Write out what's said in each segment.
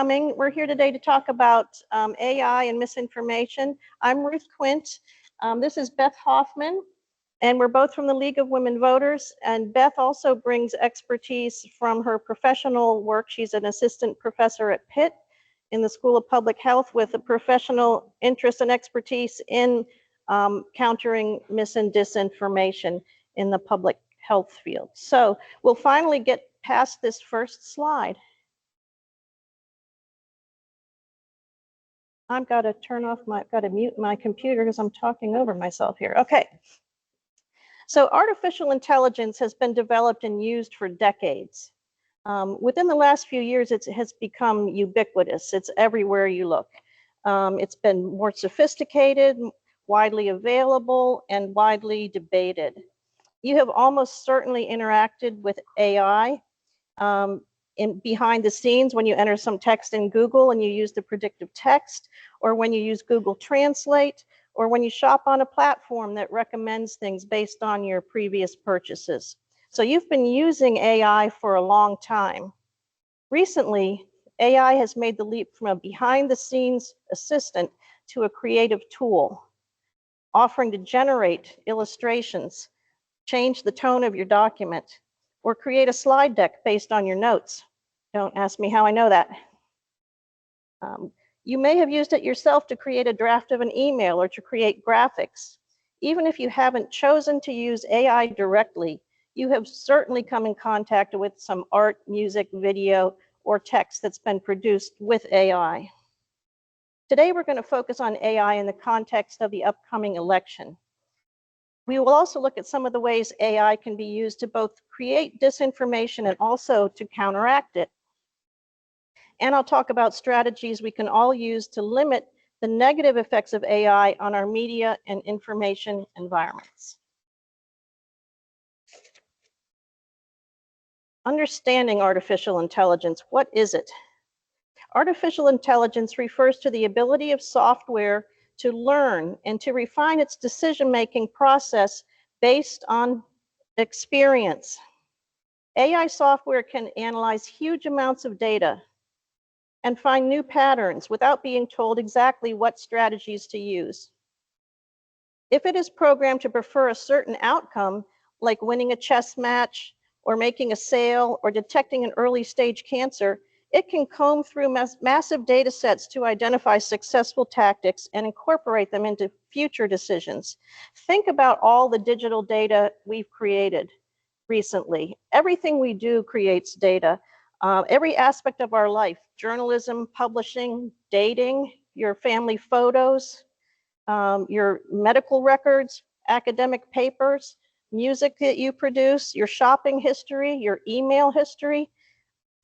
coming. We're here today to talk about AI and misinformation. I'm Ruth Quint. This is Beth Hoffman, and we're both from the League of Women Voters. And Beth also brings expertise from her professional work. She's an assistant professor at Pitt in the School of Public Health with a professional interest and expertise in countering mis and disinformation in the public health field. So we'll finally get past this first slide. I've got to mute my computer because I'm talking over myself here. Okay. So artificial intelligence has been developed and used for decades. Within the last few years, it has become ubiquitous. It's everywhere you look. It's been more sophisticated, widely available, and widely debated. You have almost certainly interacted with AI behind the scenes when you enter some text in Google and you use the predictive text, or when you use Google Translate, or when you shop on a platform that recommends things based on your previous purchases. So you've been using AI for a long time. Recently, AI has made the leap from a behind-the-scenes assistant to a creative tool, offering to generate illustrations, change the tone of your document, or create a slide deck based on your notes. Don't ask me how I know that. You may have used it yourself to create a draft of an email or to create graphics. Even if you haven't chosen to use AI directly, you have certainly come in contact with some art, music, video, or text that's been produced with AI. Today, we're going to focus on AI in the context of the upcoming election. We will also look at some of the ways AI can be used to both create disinformation and also to counteract it. And I'll talk about strategies we can all use to limit the negative effects of AI on our media and information environments. Understanding artificial intelligence, what is it? Artificial intelligence refers to the ability of software to learn and to refine its decision-making process based on experience. AI software can analyze huge amounts of data and find new patterns without being told exactly what strategies to use. If it is programmed to prefer a certain outcome, like winning a chess match, or making a sale, or detecting an early stage cancer, it can comb through massive data sets to identify successful tactics and incorporate them into future decisions. Think about all the digital data we've created recently. Everything we do creates data. Every aspect of our life, journalism, publishing, dating, your family photos, your medical records, academic papers, music that you produce, your shopping history, your email history.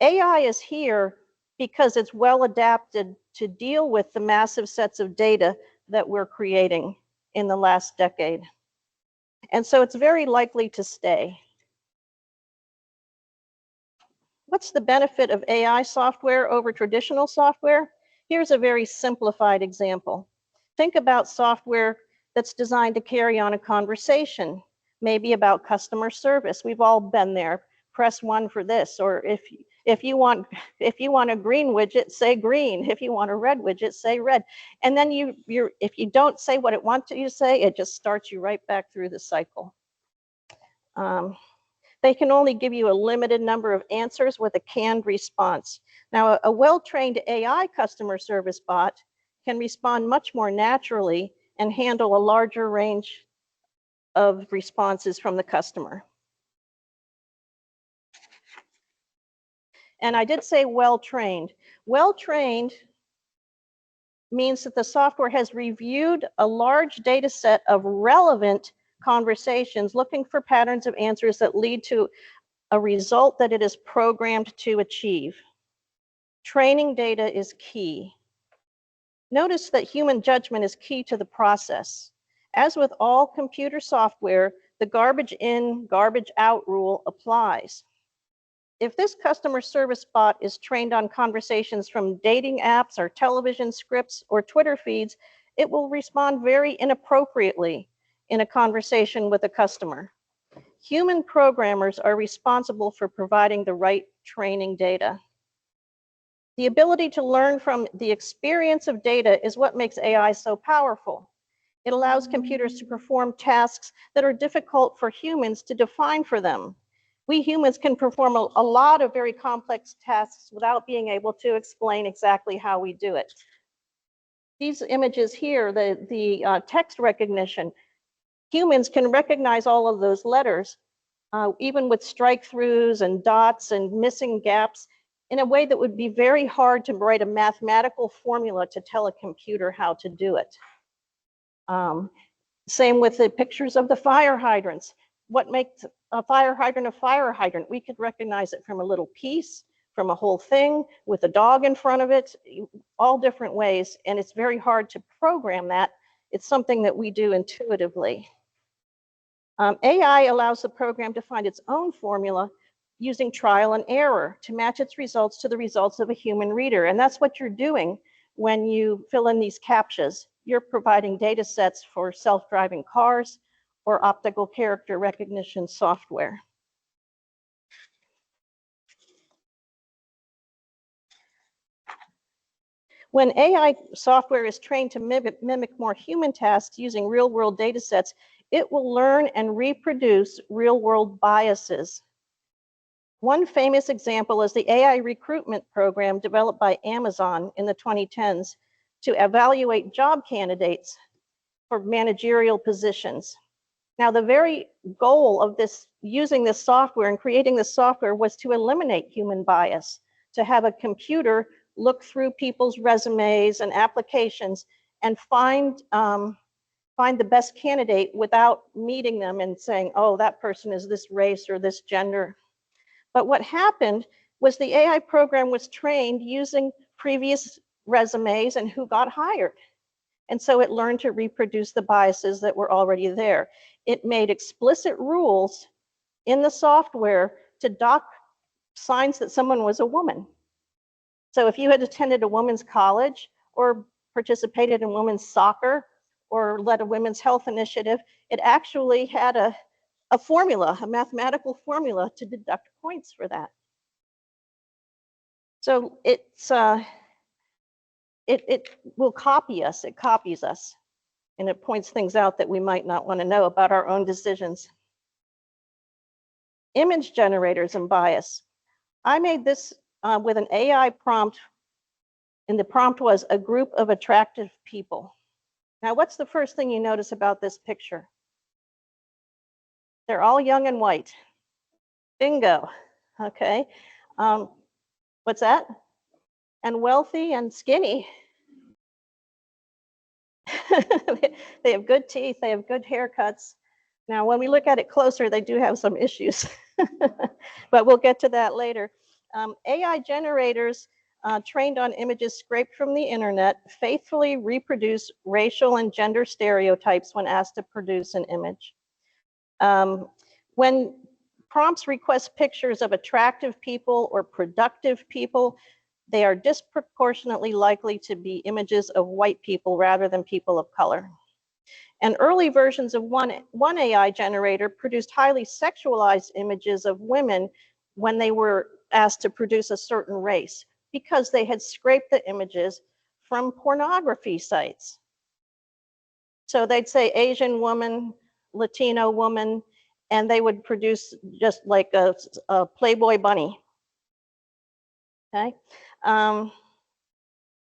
AI is here because it's well adapted to deal with the massive sets of data that we're creating in the last decade. And so it's very likely to stay. What's the benefit of AI software over traditional software? Here's a very simplified example. Think about software that's designed to carry on a conversation, maybe about customer service. We've all been there. Press 1 for this, or if you want a green widget, say green. If you want a red widget, say red. And then if you don't say what it wants you to say, it just starts you right back through the cycle. They can only give you a limited number of answers with a canned response. Now, a well-trained AI customer service bot can respond much more naturally and handle a larger range of responses from the customer. And I did say well-trained. Well-trained means that the software has reviewed a large data set of relevant conversations, looking for patterns of answers that lead to a result that it is programmed to achieve. Training data is key. Notice that human judgment is key to the process. As with all computer software, the garbage in, garbage out rule applies. If this customer service bot is trained on conversations from dating apps or television scripts or Twitter feeds, it will respond very inappropriately in a conversation with a customer. Human programmers are responsible for providing the right training data. The ability to learn from the experience of data is what makes AI so powerful. It allows computers to perform tasks that are difficult for humans to define for them. We humans can perform a lot of very complex tasks without being able to explain exactly how we do it. These images here, the text recognition, humans can recognize all of those letters, even with strike-throughs and dots and missing gaps, in a way that would be very hard to write a mathematical formula to tell a computer how to do it. Same with the pictures of the fire hydrants. What makes a fire hydrant a fire hydrant? We could recognize it from a little piece, from a whole thing, with a dog in front of it, all different ways, and it's very hard to program that. It's something that we do intuitively. AI allows the program to find its own formula using trial and error to match its results to the results of a human reader, and that's what you're doing when you fill in these CAPTCHAs. You're providing data sets for self-driving cars or optical character recognition software. When AI software is trained to mimic more human tasks using real-world data sets, it will learn and reproduce real-world biases. One famous example is the AI recruitment program developed by Amazon in the 2010s to evaluate job candidates for managerial positions. Now, the very goal of using this software and creating this software was to eliminate human bias, to have a computer look through people's resumes and applications and find the best candidate without meeting them and saying, oh, that person is this race or this gender. But what happened was the AI program was trained using previous resumes and who got hired. And so it learned to reproduce the biases that were already there. It made explicit rules in the software to dock signs that someone was a woman. So if you had attended a women's college or participated in women's soccer or led a women's health initiative, it actually had a formula, a mathematical formula to deduct points for that. So it will copy us, it copies us, and it points things out that we might not want to know about our own decisions. Image generators and bias. I made this with an AI prompt, and the prompt was a group of attractive people. Now, what's the first thing you notice about this picture? They're all young and white. Bingo. Okay. What's that? And wealthy and skinny. They have good teeth, they have good haircuts. Now, when we look at it closer, they do have some issues, but we'll get to that later. AI generators trained on images scraped from the internet faithfully reproduce racial and gender stereotypes when asked to produce an image. When prompts request pictures of attractive people or productive people, they are disproportionately likely to be images of white people rather than people of color. And early versions of one AI generator produced highly sexualized images of women when they were asked to produce a certain race, because they had scraped the images from pornography sites. So they'd say Asian woman, Latino woman, and they would produce just like a Playboy bunny. Okay.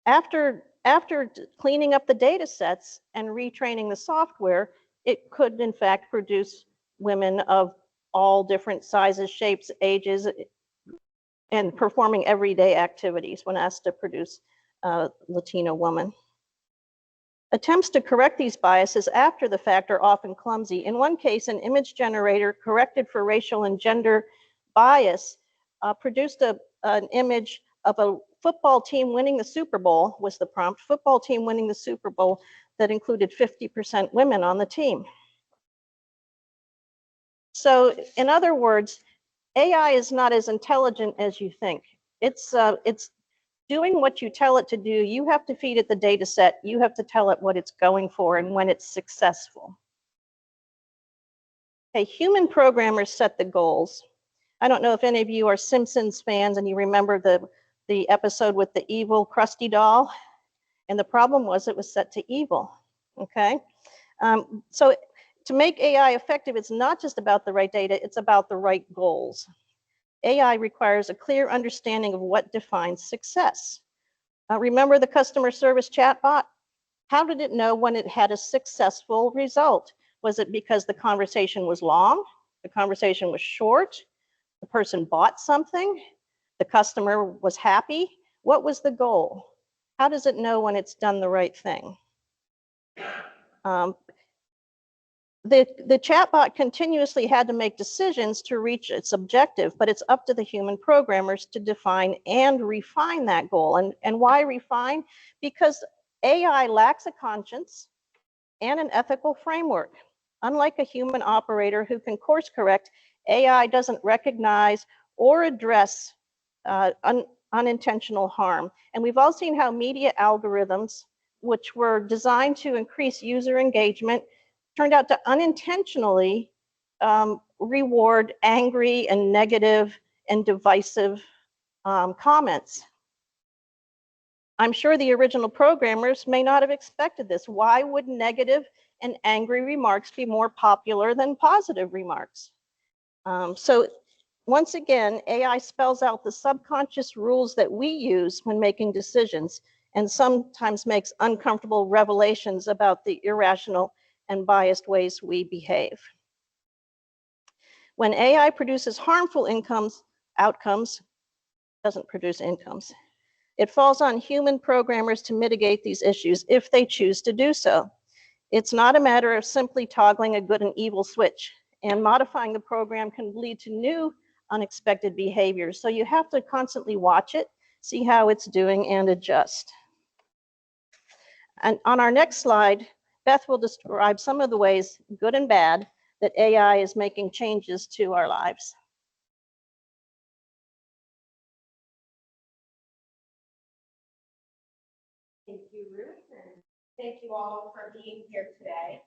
After cleaning up the data sets and retraining the software, it could in fact produce women of all different sizes, shapes, ages, and performing everyday activities when asked to produce a Latino woman. Attempts to correct these biases after the fact are often clumsy. In one case, an image generator corrected for racial and gender bias produced an image of a football team winning the Super Bowl, was the prompt, football team winning the Super Bowl that included 50% women on the team. So in other words, AI is not as intelligent as you think. It's doing what you tell it to do. You have to feed it the data set. You have to tell it what it's going for and when it's successful. Okay, human programmers set the goals. I don't know if any of you are Simpsons fans and you remember the episode with the evil crusty doll, and the problem was it was set to evil, okay? So to make AI effective, it's not just about the right data, it's about the right goals. AI requires a clear understanding of what defines success. Remember the customer service chatbot? How did it know when it had a successful result? Was it because the conversation was long, the conversation was short, the person bought something, the customer was happy? What was the goal? How does it know when it's done the right thing? The chatbot continuously had to make decisions to reach its objective, but it's up to the human programmers to define and refine that goal. And why refine? Because AI lacks a conscience and an ethical framework. Unlike a human operator who can course correct, AI doesn't recognize or address unintentional harm. And we've all seen how media algorithms, which were designed to increase user engagement, turned out to unintentionally reward angry and negative and divisive comments. I'm sure the original programmers may not have expected this. Why would negative and angry remarks be more popular than positive remarks? So once again, AI spells out the subconscious rules that we use when making decisions, and sometimes makes uncomfortable revelations about the irrational and biased ways we behave. When AI produces harmful outcomes, doesn't produce incomes. It falls on human programmers to mitigate these issues if they choose to do so. It's not a matter of simply toggling a good and evil switch, and modifying the program can lead to new unexpected behaviors. So you have to constantly watch it, see how it's doing, and adjust. And on our next slide, Beth will describe some of the ways, good and bad, that AI is making changes to our lives. Thank you, Ruth, and thank you all for being here today.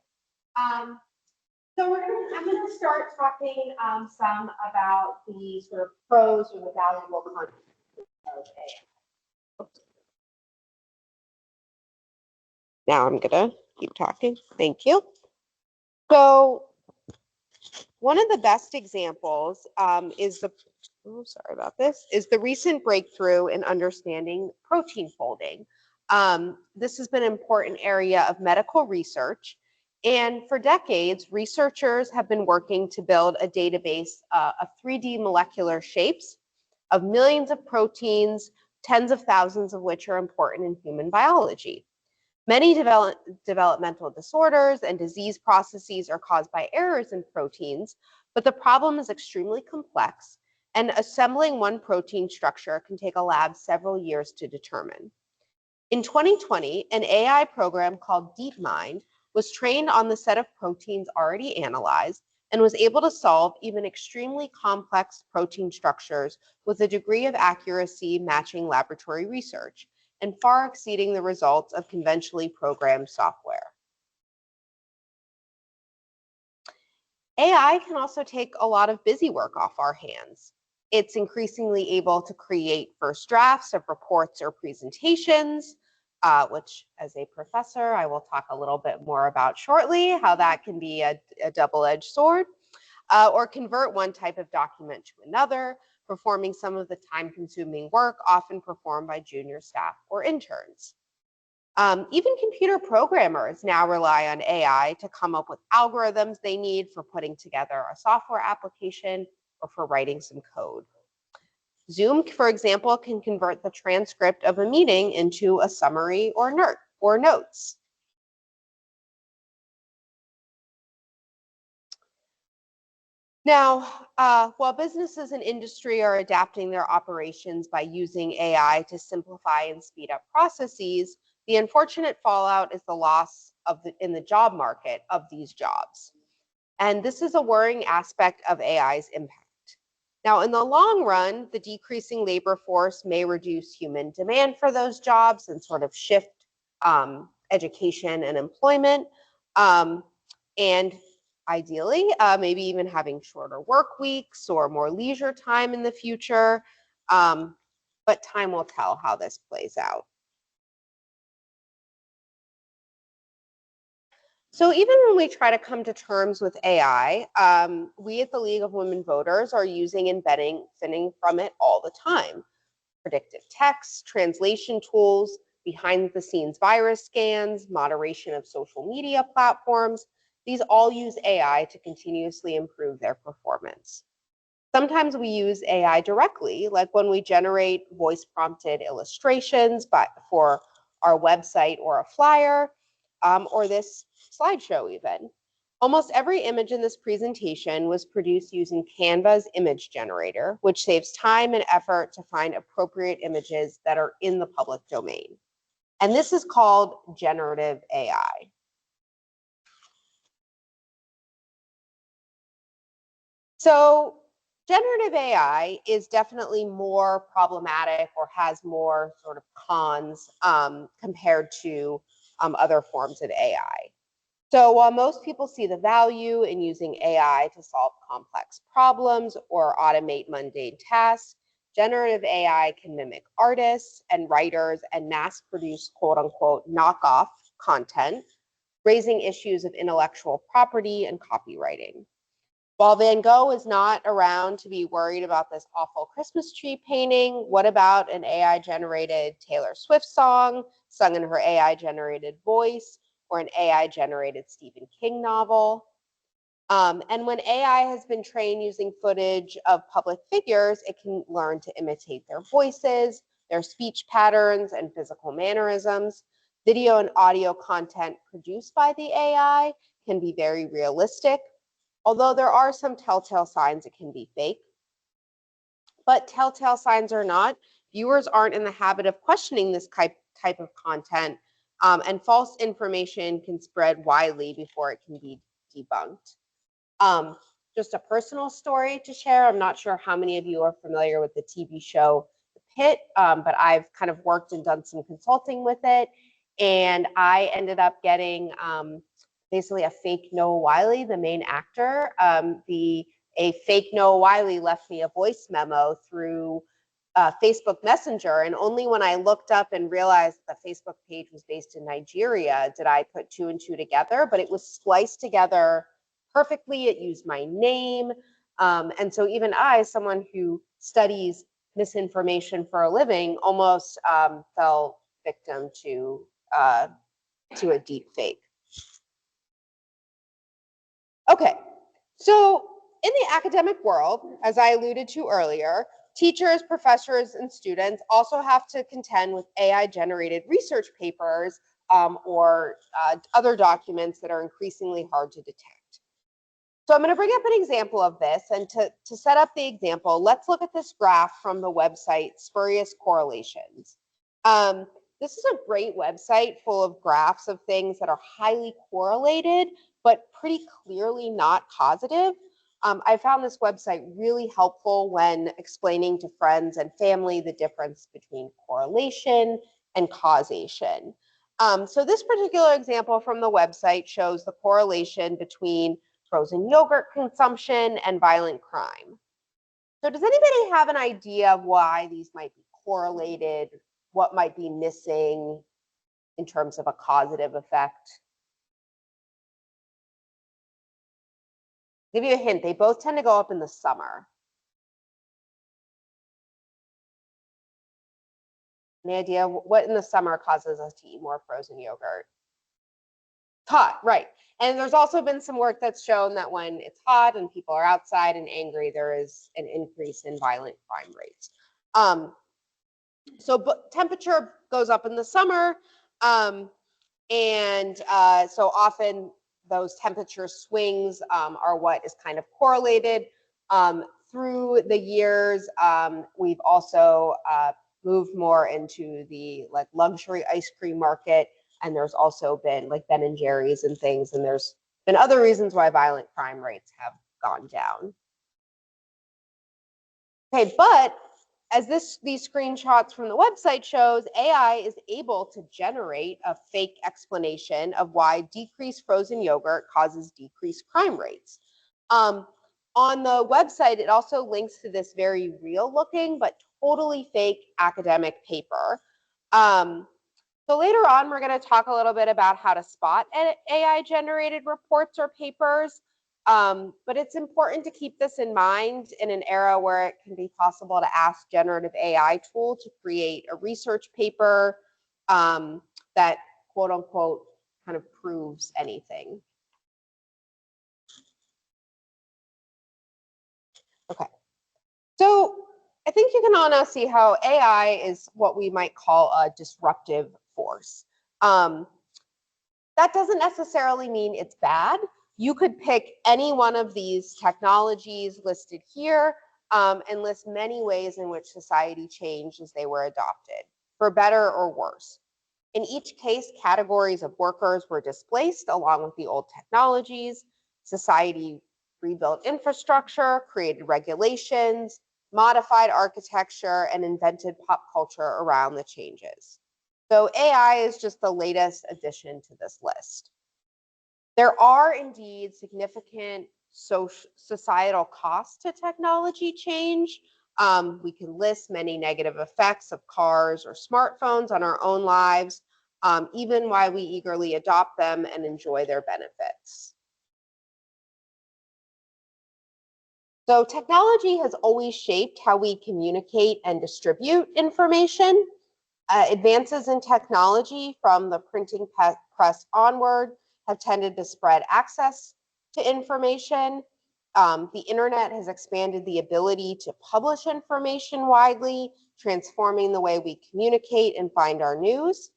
So I'm going to start talking some about the sort of pros or the valuable content of AI. Now I'm going to keep talking. Thank you. So one of the best examples is the recent breakthrough in understanding protein folding. This has been an important area of medical research, and for decades, researchers have been working to build a database of 3D molecular shapes of millions of proteins, tens of thousands of which are important in human biology. Many developmental disorders and disease processes are caused by errors in proteins, but the problem is extremely complex, and assembling one protein structure can take a lab several years to determine. In 2020, an AI program called DeepMind was trained on the set of proteins already analyzed and was able to solve even extremely complex protein structures with a degree of accuracy matching laboratory research, and far exceeding the results of conventionally programmed software. AI can also take a lot of busy work off our hands. It's increasingly able to create first drafts of reports or presentations, which as a professor, I will talk a little bit more about shortly, how that can be a double-edged sword, or convert one type of document to another, performing some of the time-consuming work often performed by junior staff or interns. Even computer programmers now rely on AI to come up with algorithms they need for putting together a software application or for writing some code. Zoom, for example, can convert the transcript of a meeting into a summary or notes. Now, while businesses and industry are adapting their operations by using AI to simplify and speed up processes, the unfortunate fallout is the loss in the job market of these jobs. And this is a worrying aspect of AI's impact. Now, in the long run, the decreasing labor force may reduce human demand for those jobs and sort of shift education and employment. And ideally, maybe even having shorter work weeks or more leisure time in the future. But but time will tell how this plays out. So even when we try to come to terms with AI, we at the League of Women Voters are using and benefiting from it all the time. Predictive text, translation tools, behind-the-scenes virus scans, moderation of social media platforms, these all use AI to continuously improve their performance. Sometimes we use AI directly, like when we generate voice-prompted illustrations for our website or a flyer, or this slideshow even. Almost every image in this presentation was produced using Canva's image generator, which saves time and effort to find appropriate images that are in the public domain. And this is called generative AI. So generative AI is definitely more problematic or has more sort of cons compared to other forms of AI. So while most people see the value in using AI to solve complex problems or automate mundane tasks, generative AI can mimic artists and writers and mass produce quote unquote knockoff content, raising issues of intellectual property and copywriting. While Van Gogh is not around to be worried about this awful Christmas tree painting, what about an AI-generated Taylor Swift song sung in her AI-generated voice, or an AI-generated Stephen King novel? And when AI has been trained using footage of public figures, it can learn to imitate their voices, their speech patterns, and physical mannerisms. Video and audio content produced by the AI can be very realistic, although there are some telltale signs it can be fake. But telltale signs or not, viewers aren't in the habit of questioning this type of content, and false information can spread widely before it can be debunked. Just a personal story to share. I'm not sure how many of you are familiar with the TV show The Pit, but I've kind of worked and done some consulting with it. And I ended up getting basically a fake Noah Wiley, the main actor. A fake Noah Wiley left me a voice memo through Facebook Messenger, and only when I looked up and realized the Facebook page was based in Nigeria did I put two and two together, but it was spliced together perfectly. It used my name, and so even I, someone who studies misinformation for a living, almost fell victim to a deep fake. Okay, so in the academic world, as I alluded to earlier, teachers, professors, and students also have to contend with AI-generated research papers or other documents that are increasingly hard to detect. So I'm going to bring up an example of this, and to set up the example, let's look at this graph from the website Spurious Correlations. This is a great website full of graphs of things that are highly correlated, but pretty clearly not causative. I found this website really helpful when explaining to friends and family the difference between correlation and causation. So this particular example from the website shows the correlation between frozen yogurt consumption and violent crime. So does anybody have an idea of why these might be correlated, what might be missing in terms of a causative effect? I'll give you a hint, they both tend to go up in the summer. Any idea what in the summer causes us to eat more frozen yogurt? Hot, right. And there's also been some work that's shown that when it's hot and people are outside and angry, there is an increase in violent crime rates. So temperature goes up in the summer, and so often those temperature swings are what is kind of correlated. Through the years, we've also moved more into the luxury ice cream market, and there's also been like Ben and Jerry's and things, and there's been other reasons why violent crime rates have gone down. Okay, but as these screenshots from the website shows, AI is able to generate a fake explanation of why decreased frozen yogurt causes decreased crime rates. On the website, it also links to this very real looking but totally fake academic paper. So later on, we're going to talk a little bit about how to spot AI-generated reports or papers, but it's important to keep this in mind in an era where it can be possible to ask generative AI tool to create a research paper that, quote unquote, kind of proves anything. Okay, so I think you can all now see how AI is what we might call a disruptive force. That doesn't necessarily mean it's bad. You could pick any one of these technologies listed here and list many ways in which society changed as they were adopted, for better or worse. In each case, categories of workers were displaced along with the old technologies. Society rebuilt infrastructure, created regulations, modified architecture, and invented pop culture around the changes. So AI is just the latest addition to this list. There are indeed significant societal costs to technology change. We can list many negative effects of cars or smartphones on our own lives, even while we eagerly adopt them and enjoy their benefits. So technology has always shaped how we communicate and distribute information. Advances in technology from the printing press onward have tended to spread access to information. The internet has expanded the ability to publish information widely, transforming the way we communicate and find our news.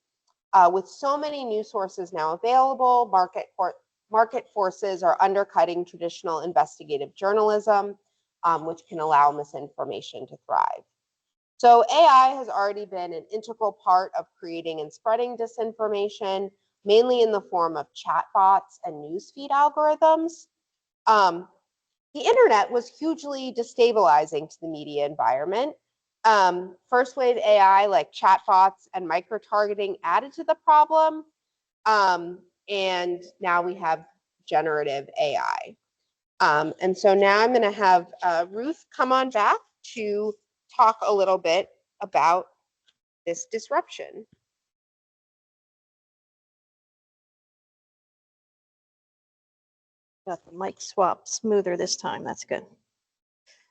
With so many news sources now available, market forces are undercutting traditional investigative journalism, which can allow misinformation to thrive. So AI has already been an integral part of creating and spreading disinformation, mainly in the form of chatbots and newsfeed algorithms. The internet was hugely destabilizing to the media environment. First wave AI like chatbots and micro-targeting added to the problem. And now we have generative AI. And so now I'm going to have Ruth come on back to talk a little bit about this disruption. Got the mic swap smoother this time. That's good.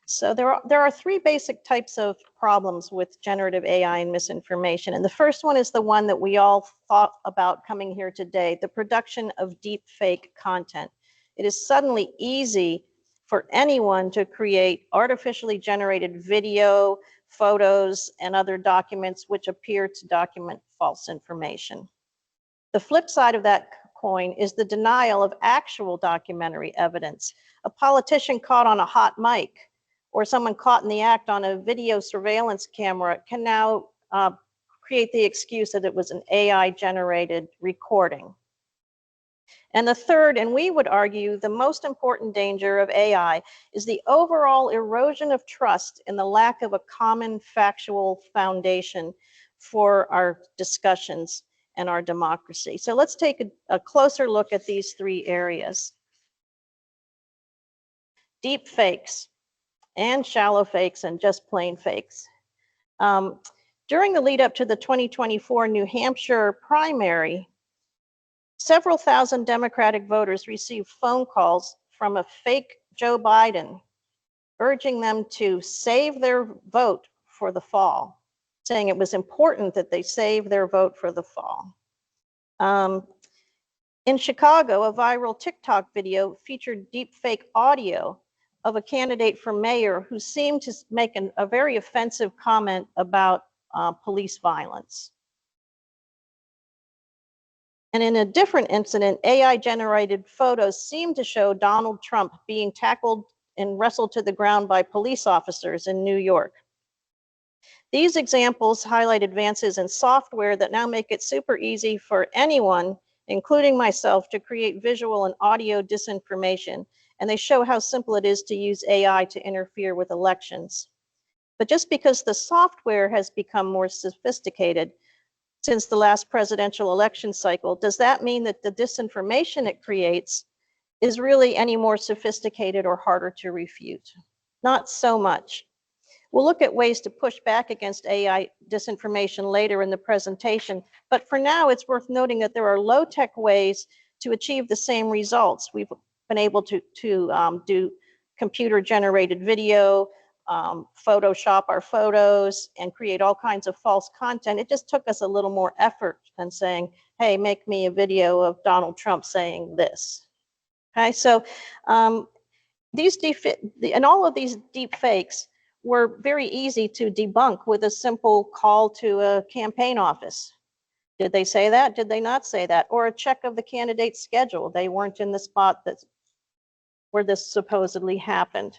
So there are three basic types of problems with generative AI and misinformation. And the first one is the one that we all thought about coming here today, the production of deep fake content. It is suddenly easy for anyone to create artificially generated video, photos, and other documents which appear to document false information. The flip side of that coin is the denial of actual documentary evidence. A politician caught on a hot mic or someone caught in the act on a video surveillance camera can now create the excuse that it was an AI-generated recording. And the third, and we would argue the most important danger of AI, is the overall erosion of trust in the lack of a common factual foundation for our discussions and our democracy. So let's take a closer look at these three areas. Deep fakes and shallow fakes and just plain fakes. During the lead up to the 2024 New Hampshire primary, several thousand Democratic voters received phone calls from a fake Joe Biden urging them to save their vote for the fall, saying it was important that they save their vote for the fall. In Chicago, a viral TikTok video featured deepfake audio of a candidate for mayor who seemed to make a very offensive comment about police violence. And in a different incident, AI-generated photos seemed to show Donald Trump being tackled and wrestled to the ground by police officers in New York. These examples highlight advances in software that now make it super easy for anyone, including myself, to create visual and audio disinformation. And they show how simple it is to use AI to interfere with elections. But just because the software has become more sophisticated since the last presidential election cycle, does that mean that the disinformation it creates is really any more sophisticated or harder to refute? Not so much. We'll look at ways to push back against AI disinformation later in the presentation, but for now it's worth noting that there are low-tech ways to achieve the same results. We've been able to do computer-generated video, Photoshop our photos, and create all kinds of false content. It just took us a little more effort than saying, hey, make me a video of Donald Trump saying this. Okay, so all of these deep fakes were very easy to debunk with a simple call to a campaign office. Did they say that? Did they not say that? Or a check of the candidate's schedule. They weren't in the spot where this supposedly happened.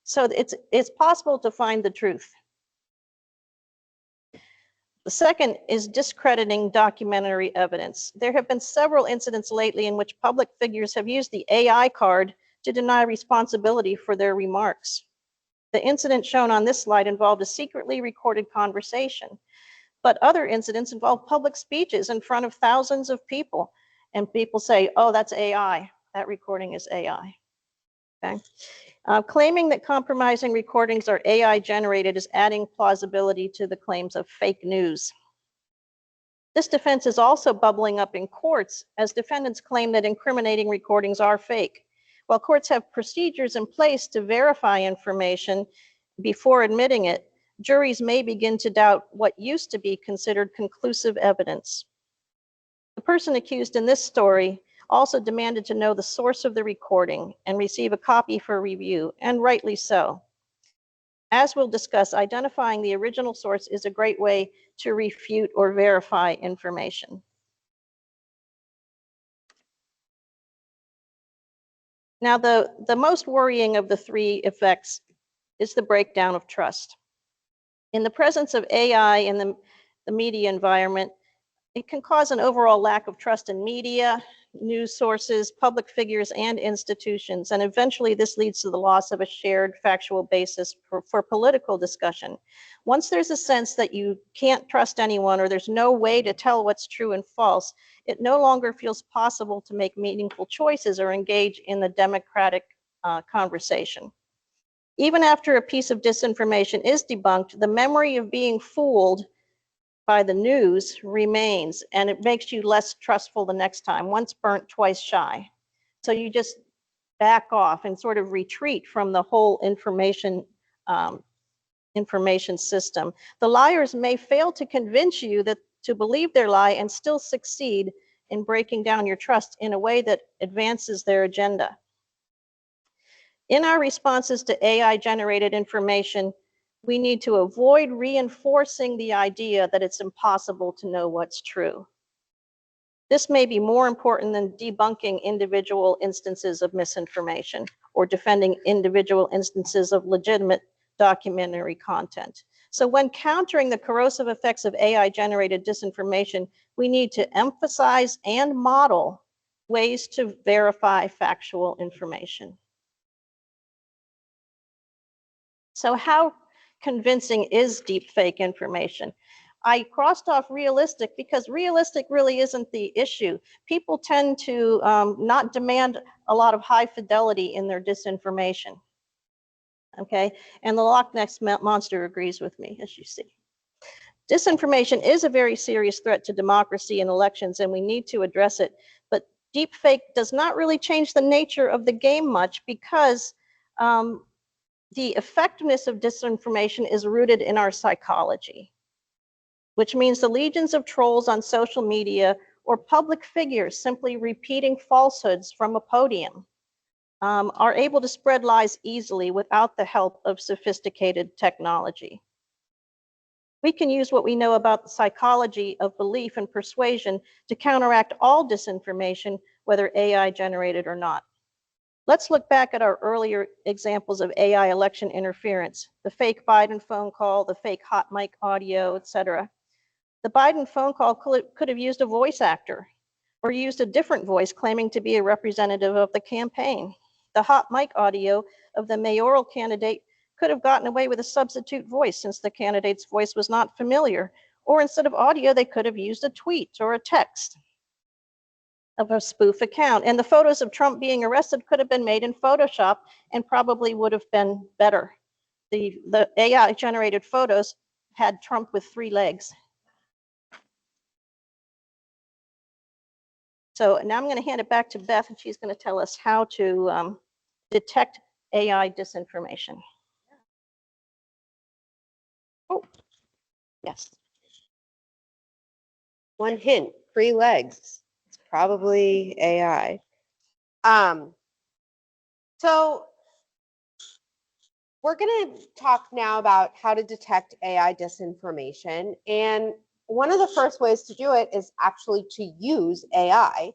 So it's possible to find the truth. The second is discrediting documentary evidence. There have been several incidents lately in which public figures have used the AI card to deny responsibility for their remarks. The incident shown on this slide involved a secretly recorded conversation, but other incidents involve public speeches in front of thousands of people, and people say, oh, that's AI. That recording is AI. Okay. Claiming that compromising recordings are AI generated is adding plausibility to the claims of fake news. This defense is also bubbling up in courts as defendants claim that incriminating recordings are fake. While courts have procedures in place to verify information before admitting it, juries may begin to doubt what used to be considered conclusive evidence. The person accused in this story also demanded to know the source of the recording and receive a copy for review, and rightly so. As we'll discuss, identifying the original source is a great way to refute or verify information. Now, the most worrying of the three effects is the breakdown of trust. In the presence of AI in the media environment, it can cause an overall lack of trust in media, news sources, public figures, and institutions, and eventually this leads to the loss of a shared factual basis for political discussion. Once there's a sense that you can't trust anyone or there's no way to tell what's true and false, it no longer feels possible to make meaningful choices or engage in the democratic conversation. Even after a piece of disinformation is debunked, the memory of being fooled by the news remains, and it makes you less trustful the next time. Once burnt, twice shy. So you just back off and sort of retreat from the whole information system. The liars may fail to convince you that to believe their lie and still succeed in breaking down your trust in a way that advances their agenda. In our responses to AI-generated information, we need to avoid reinforcing the idea that it's impossible to know what's true. This may be more important than debunking individual instances of misinformation or defending individual instances of legitimate documentary content. So when countering the corrosive effects of AI-generated disinformation, we need to emphasize and model ways to verify factual information. So how convincing is deepfake information? I crossed off realistic because realistic really isn't the issue. People tend to not demand a lot of high fidelity in their disinformation. Okay, and the Loch Ness Monster agrees with me, as you see. Disinformation is a very serious threat to democracy and elections, and we need to address it. But deepfake does not really change the nature of the game much because the effectiveness of disinformation is rooted in our psychology, which means the legions of trolls on social media or public figures simply repeating falsehoods from a podium are able to spread lies easily without the help of sophisticated technology. We can use what we know about the psychology of belief and persuasion to counteract all disinformation, whether AI generated or not. Let's look back at our earlier examples of AI election interference, the fake Biden phone call, the fake hot mic audio, etc. The Biden phone call could have used a voice actor or used a different voice claiming to be a representative of the campaign. The hot mic audio of the mayoral candidate could have gotten away with a substitute voice since the candidate's voice was not familiar, or instead of audio, they could have used a tweet or a text of a spoof account. And the photos of Trump being arrested could have been made in Photoshop and probably would have been better. the AI generated photos had Trump with 3 legs. So now I'm going to hand it back to Beth, and she's going to tell us how to detect AI disinformation. Oh, yes. One hint, 3 legs. It's probably AI. So we're going to talk now about how to detect AI disinformation. And one of the first ways to do it is actually to use AI.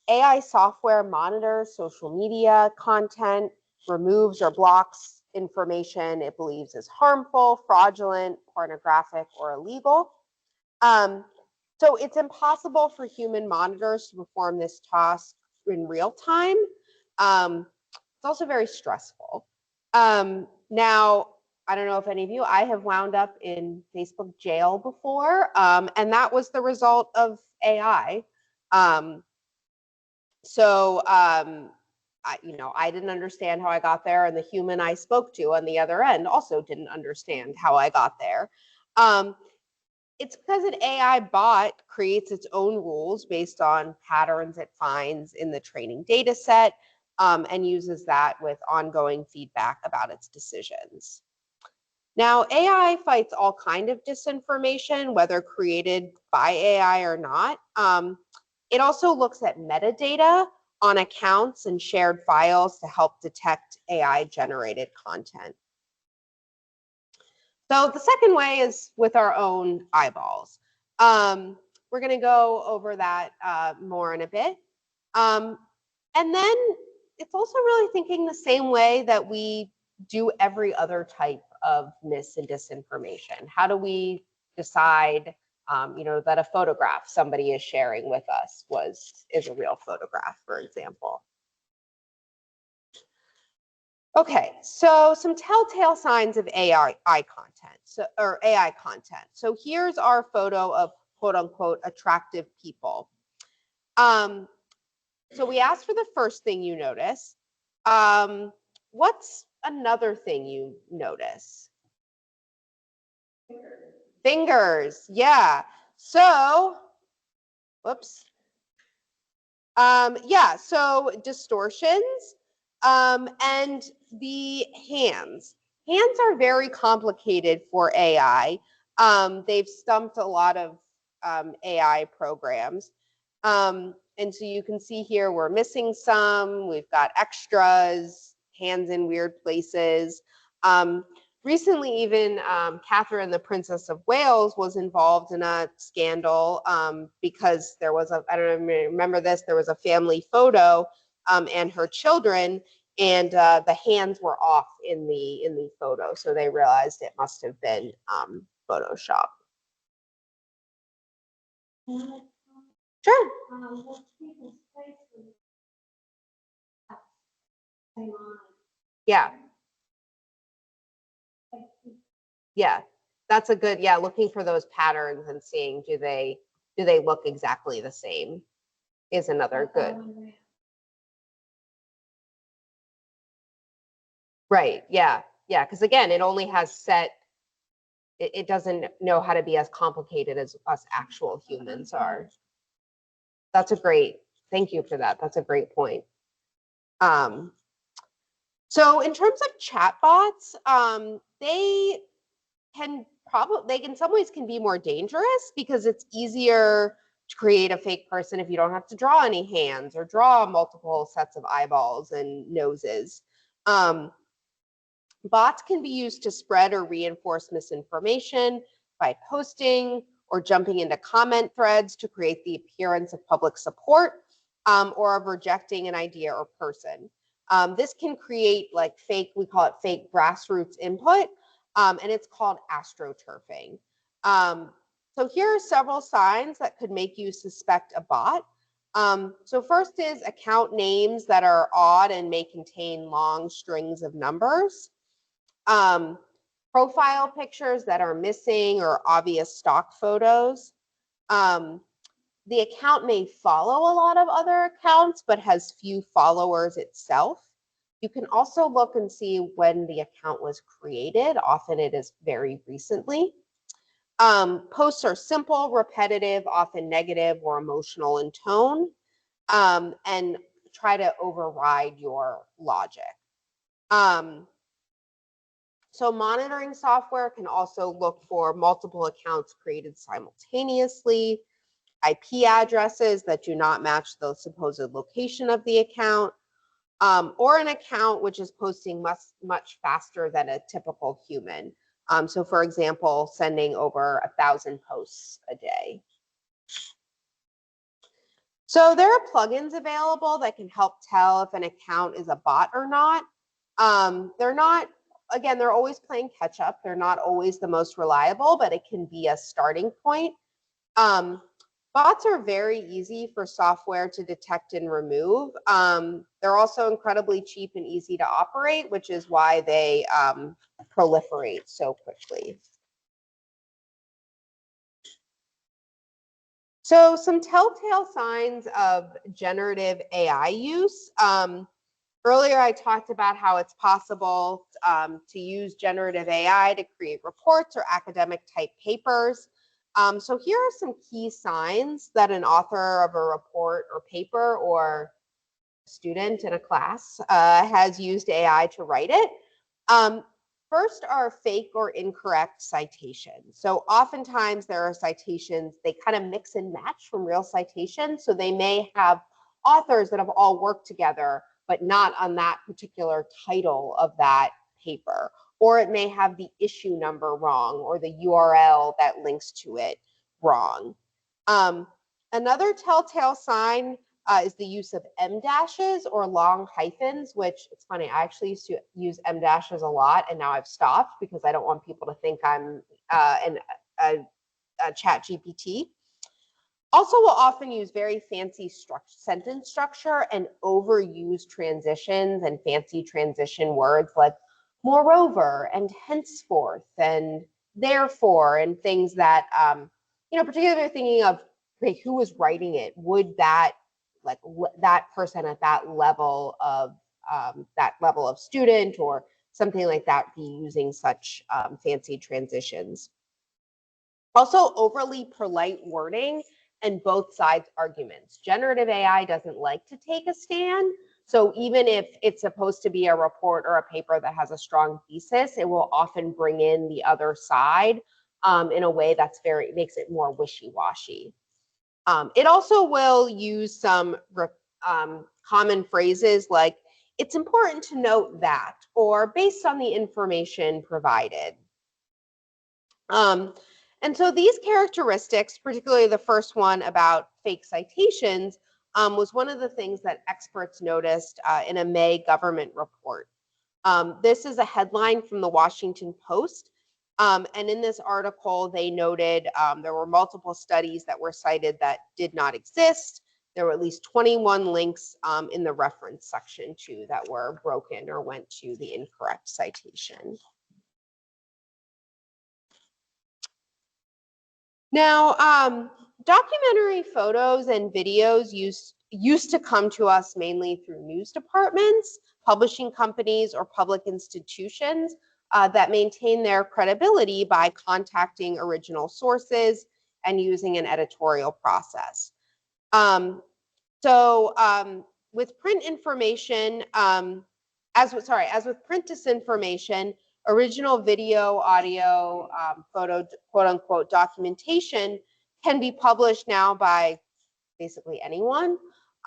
AI software monitors social media content, removes or blocks information it believes is harmful, fraudulent, pornographic, or illegal. So it's impossible for human monitors to perform this task in real time. It's also very stressful. Now, I don't know if any of you, I have wound up in Facebook jail before, and that was the result of AI. I didn't understand how I got there, and the human I spoke to on the other end also didn't understand how I got there. It's because an AI bot creates its own rules based on patterns it finds in the training data set, and uses that with ongoing feedback about its decisions. Now, AI fights all kind of disinformation, whether created by AI or not. It also looks at metadata on accounts and shared files to help detect AI-generated content. So the second way is with our own eyeballs. We're going to go over that more in a bit. And then it's also really thinking the same way that we do every other type of mis and disinformation. How do we decide, that a photograph somebody is sharing with us is a real photograph, for example? Okay, so some telltale signs of AI content, or AI content. So here's our photo of quote unquote attractive people. So we asked for the first thing you notice. What's another thing you notice? Fingers, yeah. So, whoops. Yeah, so distortions, and the hands. Hands are very complicated for AI. They've stumped a lot of AI programs. And so you can see here we're missing some. We've got extras, hands in weird places. Recently, even Catherine, the Princess of Wales, was involved in a scandal because there was I don't remember this, there was a family photo and her children, and the hands were off in the photo. So they realized it must have been Photoshop. Sure. Yeah. Yeah, that's a good, looking for those patterns and seeing do they look exactly the same is another good. Right, yeah, because again, it only has set, it doesn't know how to be as complicated as us actual humans are. That's a great, thank you for that. That's a great point. So in terms of chatbots, they in some ways can be more dangerous because it's easier to create a fake person if you don't have to draw any hands or draw multiple sets of eyeballs and noses. Bots can be used to spread or reinforce misinformation by posting or jumping into comment threads to create the appearance of public support, or of rejecting an idea or person. This can create like fake, we call it fake grassroots input, and it's called astroturfing. So here are several signs that could make you suspect a bot. So first is account names that are odd and may contain long strings of numbers. Profile pictures that are missing or obvious stock photos. The account may follow a lot of other accounts, but has few followers itself. You can also look and see when the account was created. Often it is very recently. Posts are simple, repetitive, often negative or emotional in tone, and try to override your logic. So monitoring software can also look for multiple accounts created simultaneously, IP addresses that do not match the supposed location of the account, or an account which is posting much faster than a typical human. So for example, sending over 1,000 posts a day. So there are plugins available that can help tell if an account is a bot or not. They're always playing catch up. They're not always the most reliable, but it can be a starting point. Bots are very easy for software to detect and remove. They're also incredibly cheap and easy to operate, which is why they proliferate so quickly. So some telltale signs of generative AI use. Earlier, I talked about how it's possible to use generative AI to create reports or academic type papers. So here are some key signs that an author of a report or paper or student in a class has used AI to write it. First are fake or incorrect citations. So oftentimes there are citations, they kind of mix and match from real citations. So they may have authors that have all worked together, but not on that particular title of that paper. Or it may have the issue number wrong or the URL that links to it wrong. Another telltale sign is the use of M dashes or long hyphens, which it's funny, I actually used to use M dashes a lot and now I've stopped because I don't want people to think I'm a chat GPT. Also, we'll often use very fancy sentence structure and overuse transitions and fancy transition words like moreover and henceforth and therefore and things that, particularly thinking of, okay, who was writing it? Would that, that person at that level of student or something like that be using such fancy transitions? Also, overly polite wording and both sides arguments. Generative AI doesn't like to take a stand. So even if it's supposed to be a report or a paper that has a strong thesis, it will often bring in the other side in a way that's makes it more wishy-washy. It also will use some common phrases like, it's important to note that, or based on the information provided. And so these characteristics, particularly the first one about fake citations, was one of the things that experts noticed in a May government report. This is a headline from the Washington Post. And in this article, they noted there were multiple studies that were cited that did not exist. There were at least 21 links in the reference section too that were broken or went to the incorrect citation. Now, documentary photos and videos used to come to us mainly through news departments, publishing companies, or public institutions that maintain their credibility by contacting original sources and using an editorial process. With print information, as with print disinformation, original video, audio, photo, quote unquote, documentation can be published now by basically anyone,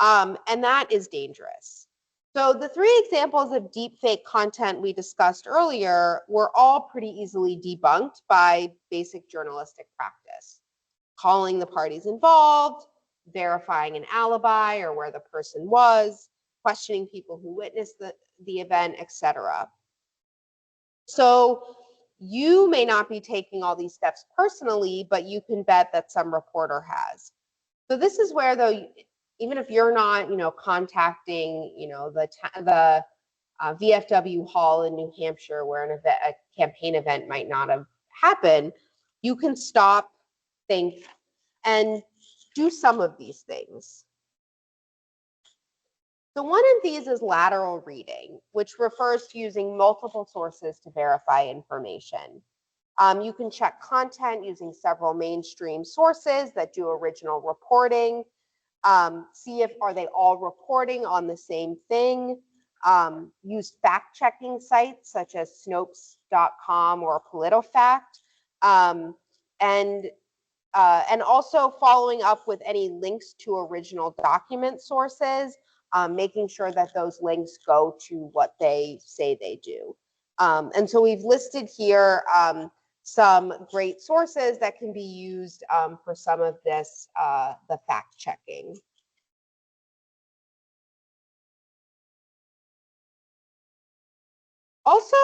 and that is dangerous. So the three examples of deepfake content we discussed earlier were all pretty easily debunked by basic journalistic practice. Calling the parties involved, verifying an alibi or where the person was, questioning people who witnessed the event, etc. So you may not be taking all these steps personally, but you can bet that some reporter has. So this is where, though, even if you're not, contacting, the VFW hall in New Hampshire where a campaign event might not have happened, you can stop, think, and do some of these things. So one of these is lateral reading, which refers to using multiple sources to verify information. You can check content using several mainstream sources that do original reporting. See if are they all reporting on the same thing. Use fact-checking sites such as Snopes.com or PolitiFact, and also following up with any links to original document sources, making sure that those links go to what they say they do. And so we've listed here some great sources that can be used for some of this, the fact checking. Also,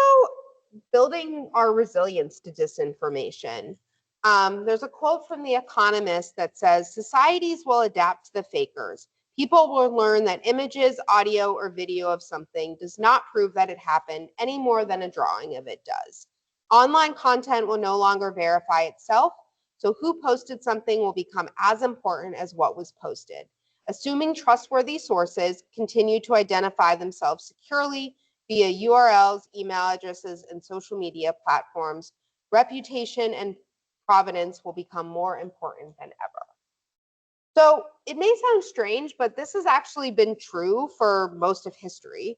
building our resilience to disinformation. There's a quote from The Economist that says, societies will adapt to the fakers. People will learn that images, audio, or video of something does not prove that it happened any more than a drawing of it does. Online content will no longer verify itself, so who posted something will become as important as what was posted. Assuming trustworthy sources continue to identify themselves securely via URLs, email addresses, and social media platforms, reputation and provenance will become more important than ever. So it may sound strange, but this has actually been true for most of history.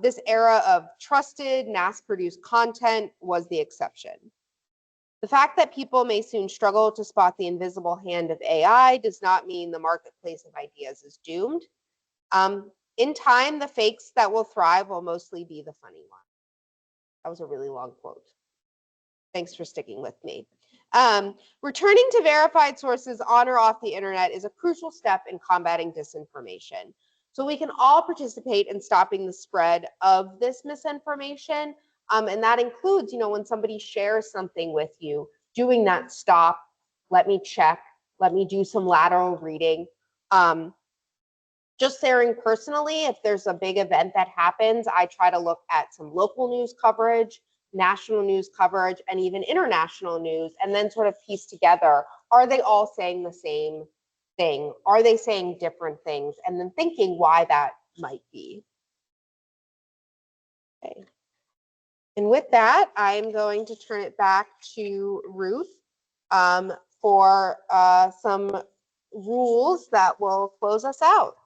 This era of trusted, mass-produced content was the exception. The fact that people may soon struggle to spot the invisible hand of AI does not mean the marketplace of ideas is doomed. In time, the fakes that will thrive will mostly be the funny ones. That was a really long quote. Thanks for sticking with me. Returning to verified sources on or off the internet is a crucial step in combating disinformation. So we can all participate in stopping the spread of this misinformation. And that includes, when somebody shares something with you, doing that stop, let me check, let me do some lateral reading. Just sharing personally, if there's a big event that happens, I try to look at some local news coverage, national news coverage, and even international news, and then sort of piece together, are they all saying the same thing? Are they saying different things? And then thinking why that might be. Okay. And with that, I'm going to turn it back to Ruth for some rules that will close us out.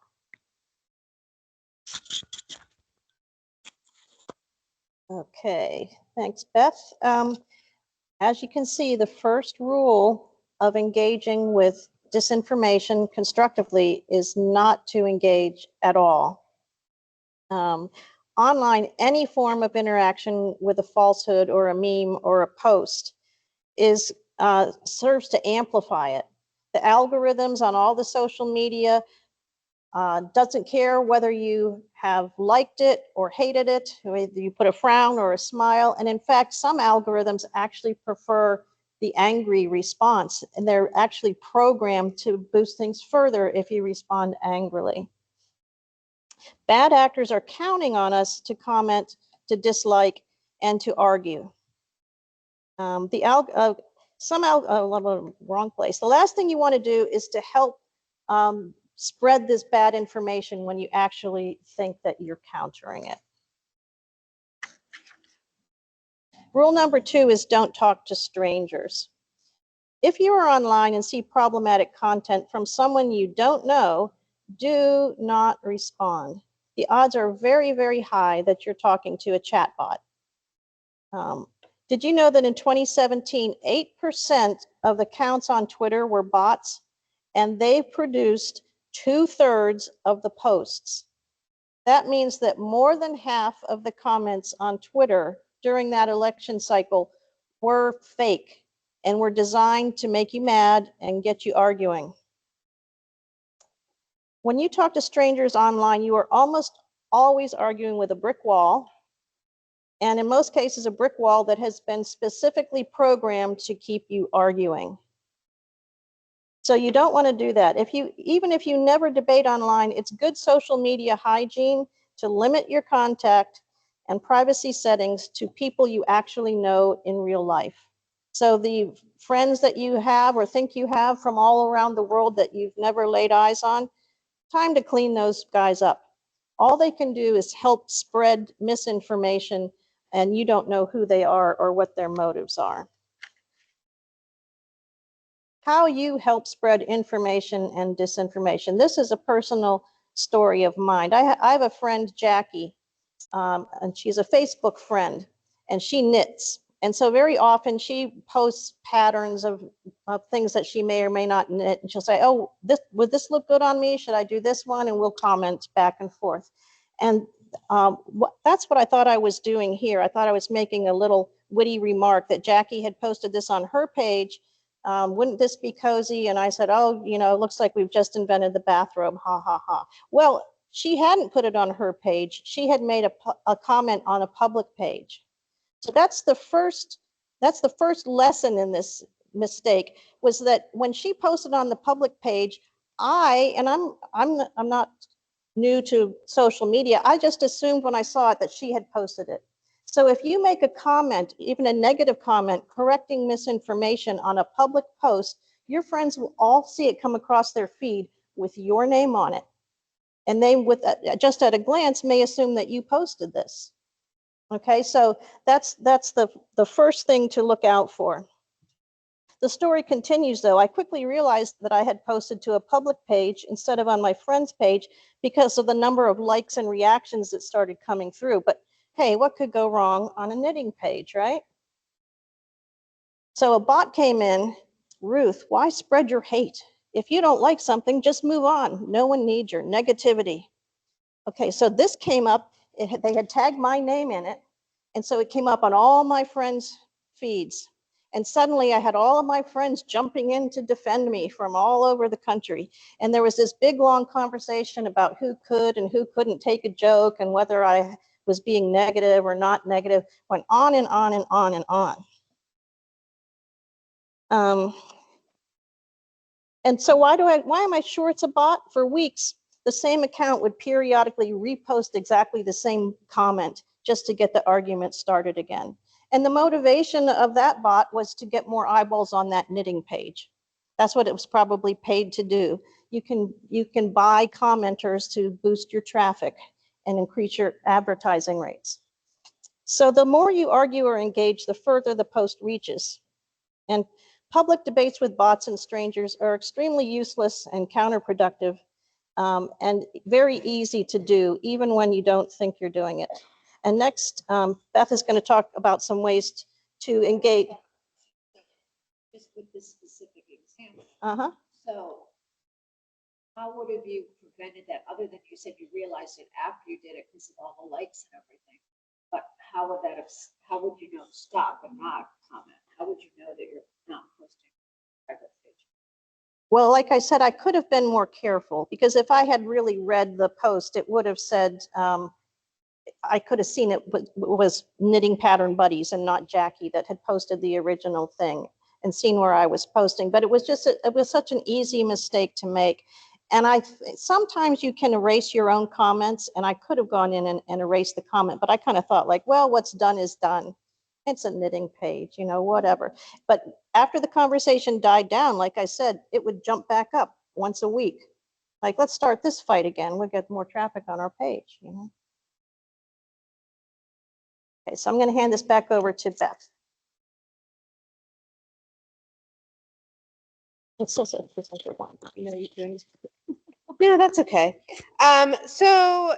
Okay, thanks, Beth. As you can see, the first rule of engaging with disinformation constructively is not to engage at all. Online, any form of interaction with a falsehood or a meme or a post serves to amplify it. The algorithms on all the social media doesn't care whether you have liked it or hated it, whether you put a frown or a smile. And in fact, some algorithms actually prefer the angry response, and they're actually programmed to boost things further if you respond angrily. Bad actors are counting on us to comment, to dislike, and to argue. Wrong place. The last thing you want to do is to help spread this bad information when you actually think that you're countering it. Rule number 2 is don't talk to strangers. If you are online and see problematic content from someone you don't know, do not respond. The odds are very, very high that you're talking to a chatbot. Did you know that in 2017, 8% of the accounts on Twitter were bots, and they produced 2/3 of the posts? That means that more than half of the comments on Twitter during that election cycle were fake and were designed to make you mad and get you arguing. When you talk to strangers online, you are almost always arguing with a brick wall, and in most cases, a brick wall that has been specifically programmed to keep you arguing. So you don't want to do that. Even if you never debate online, it's good social media hygiene to limit your contact and privacy settings to people you actually know in real life. So the friends that you have or think you have from all around the world that you've never laid eyes on, time to clean those guys up. All they can do is help spread misinformation, and you don't know who they are or what their motives are. How you help spread information and disinformation. This is a personal story of mine. I have a friend, Jackie, and she's a Facebook friend, and she knits. And so very often she posts patterns of things that she may or may not knit. And she'll say, oh, would this look good on me? Should I do this one? And we'll comment back and forth. And that's what I thought I was doing here. I thought I was making a little witty remark that Jackie had posted this on her page. Wouldn't this be cozy? And I said, oh, you know, it looks like we've just invented the bathrobe, ha, ha, ha. Well, she hadn't put it on her page. She had made a comment on a public page. So that's the first lesson in this mistake, was that when she posted on the public page, I'm not new to social media. I just assumed when I saw it that she had posted it. So if you make a comment, even a negative comment, correcting misinformation on a public post, your friends will all see it come across their feed with your name on it. And they, just at a glance, may assume that you posted this. Okay, so that's the first thing to look out for. The story continues, though. I quickly realized that I had posted to a public page instead of on my friend's page because of the number of likes and reactions that started coming through. But hey, what could go wrong on a knitting page, right? So a bot came in. Ruth, why spread your hate? If you don't like something, just move on. No one needs your negativity. Okay, so this came up. They had tagged my name in it. And so it came up on all my friends' feeds. And suddenly I had all of my friends jumping in to defend me from all over the country. And there was this big, long conversation about who could and who couldn't take a joke and whether I was being negative or not negative. Went on and on and on and on. And so why am I sure it's a bot? For weeks, the same account would periodically repost exactly the same comment just to get the argument started again. And the motivation of that bot was to get more eyeballs on that knitting page. That's what it was probably paid to do. You can buy commenters to boost your traffic and increase your advertising rates. So the more you argue or engage, the further the post reaches. And public debates with bots and strangers are extremely useless and counterproductive, and very easy to do, even when you don't think you're doing it. And next, Beth is going to talk about some ways to engage. Just with this specific example. Uh-huh. So how would have you prevented that, other than you said you realized it after you did it because of all the likes and everything? But how would that have, how would you know stop and not comment? How would you know that you're not posting private page? Well, like I said, I could have been more careful, because if I had really read the post, it would have said, I could have seen it was Knitting Pattern Buddies and not Jackie that had posted the original thing, and seen where I was posting. But it was just, it was such an easy mistake to make. And sometimes you can erase your own comments, and I could have gone in and erased the comment, but I kind of thought like, well, what's done is done. It's a knitting page, you know, whatever. But after the conversation died down, like I said, it would jump back up once a week. Like, let's start this fight again. We'll get more traffic on our page, you know. Okay, so I'm going to hand this back over to Beth. It's just a one. You know, you're doing. Yeah, that's okay. So,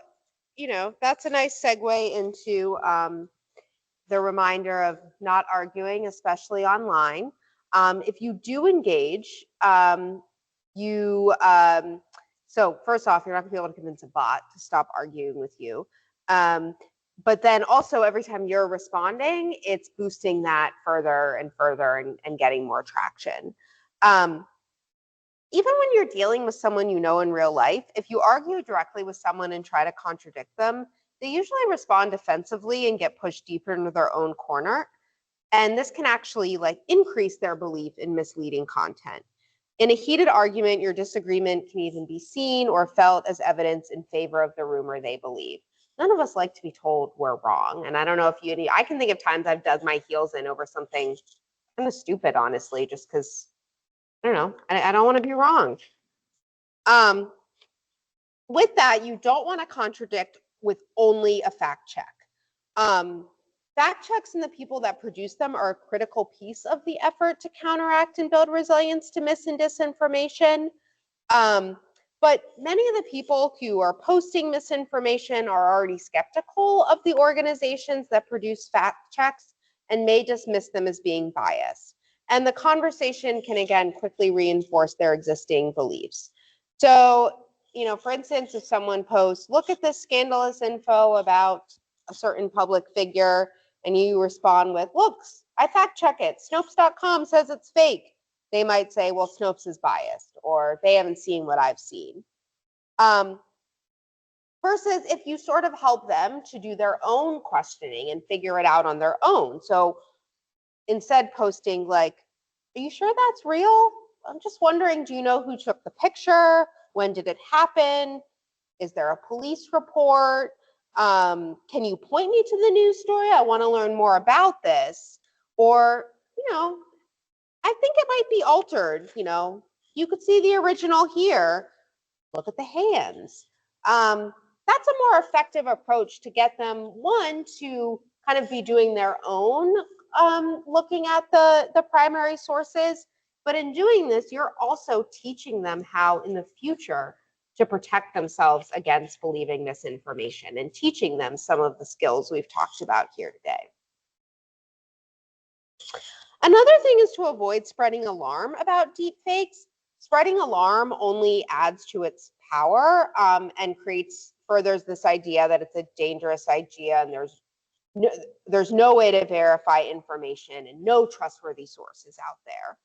you know, that's a nice segue into the reminder of not arguing, especially online. If you do engage, so first off, you're not gonna be able to convince a bot to stop arguing with you. But then also every time you're responding, it's boosting that further and further and getting more traction. Even when you're dealing with someone you know in real life, if you argue directly with someone and try to contradict them, they usually respond defensively and get pushed deeper into their own corner. And this can actually like increase their belief in misleading content. In a heated argument, your disagreement can even be seen or felt as evidence in favor of the rumor they believe. None of us like to be told we're wrong. And I don't know if I can think of times I've dug my heels in over something kind of stupid, honestly, just because, I don't know, I don't want to be wrong. with that, you don't want to contradict with only a fact check. Fact checks and the people that produce them are a critical piece of the effort to counteract and build resilience to mis and disinformation. But many of the people who are posting misinformation are already skeptical of the organizations that produce fact checks and may dismiss them as being biased. And the conversation can, again, quickly reinforce their existing beliefs. So, for instance, if someone posts, look at this scandalous info about a certain public figure, and you respond with, look, I fact check it. Snopes.com says it's fake. They might say, well, Snopes is biased, or they haven't seen what I've seen. Versus if you sort of help them to do their own questioning and figure it out on their own. So instead posting like, are you sure that's real? I'm just wondering, do you know who took the picture? When did it happen? Is there a police report? Can you point me to the news story? I want to learn more about this. Or, I think it might be altered. You could see the original here. Look at the hands. That's a more effective approach to get them, one, to kind of be doing their own looking at the primary sources. But in doing this, you're also teaching them how in the future to protect themselves against believing misinformation and teaching them some of the skills we've talked about here today. Another thing is to avoid spreading alarm about deepfakes. Spreading alarm only adds to its power and furthers this idea that it's a dangerous idea and there's no way to verify information and no trustworthy sources out there.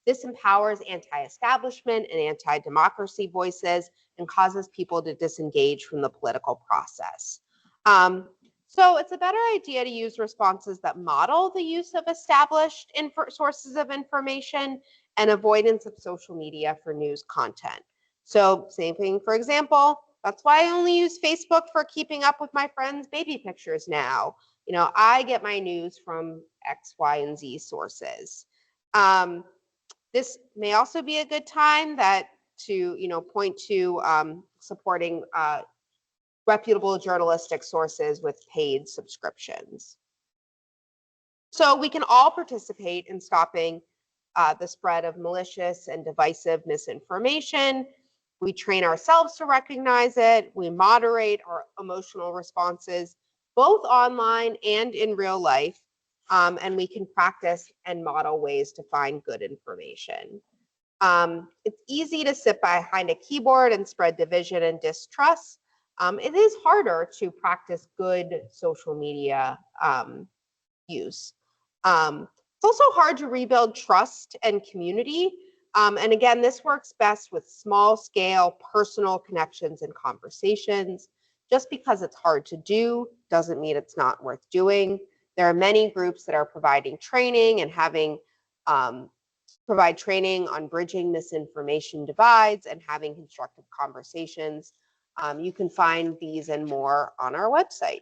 This empowers anti-establishment and anti-democracy voices and causes people to disengage from the political process. So it's a better idea to use responses that model the use of established sources of information and avoidance of social media for news content. So same thing, for example, that's why I only use Facebook for keeping up with my friends' baby pictures now. I get my news from X, Y, and Z sources. This may also be a good time to point to supporting reputable journalistic sources with paid subscriptions. So we can all participate in stopping the spread of malicious and divisive misinformation. We train ourselves to recognize it. We moderate our emotional responses, both online and in real life. And we can practice and model ways to find good information. It's easy to sit behind a keyboard and spread division and distrust. It is harder to practice good social media use. It's also hard to rebuild trust and community. And again, this works best with small scale personal connections and conversations. Just because it's hard to do doesn't mean it's not worth doing. There are many groups that are providing training and provide training on bridging misinformation divides and having constructive conversations. You can find these and more on our website.